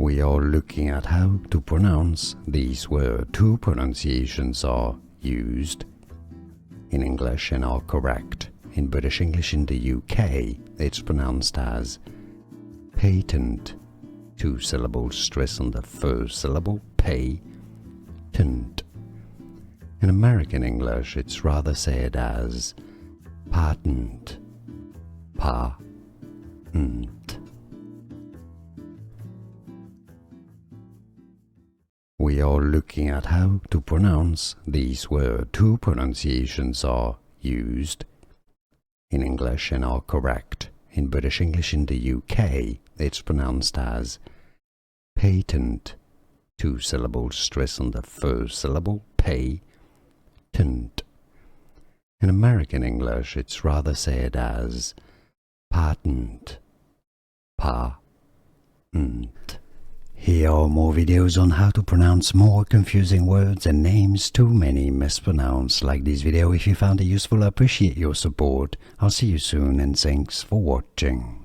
We are looking at how to pronounce these words. Two pronunciations are used in English and are correct. In British English in the UK, it's pronounced as patent. Two syllables, stress on the first syllable, patent. In American English, it's rather said as patent, patent. We are looking at how to pronounce these words. Two pronunciations are used in English and are correct. In British English in the UK, it's pronounced as patent. Two syllables, stress on the first syllable, patent. In American English, it's rather said as patent, patent. Here are more videos on how to pronounce more confusing words and names too many mispronounced. Like this video if you found it useful. I appreciate your support. I'll see you soon and thanks for watching.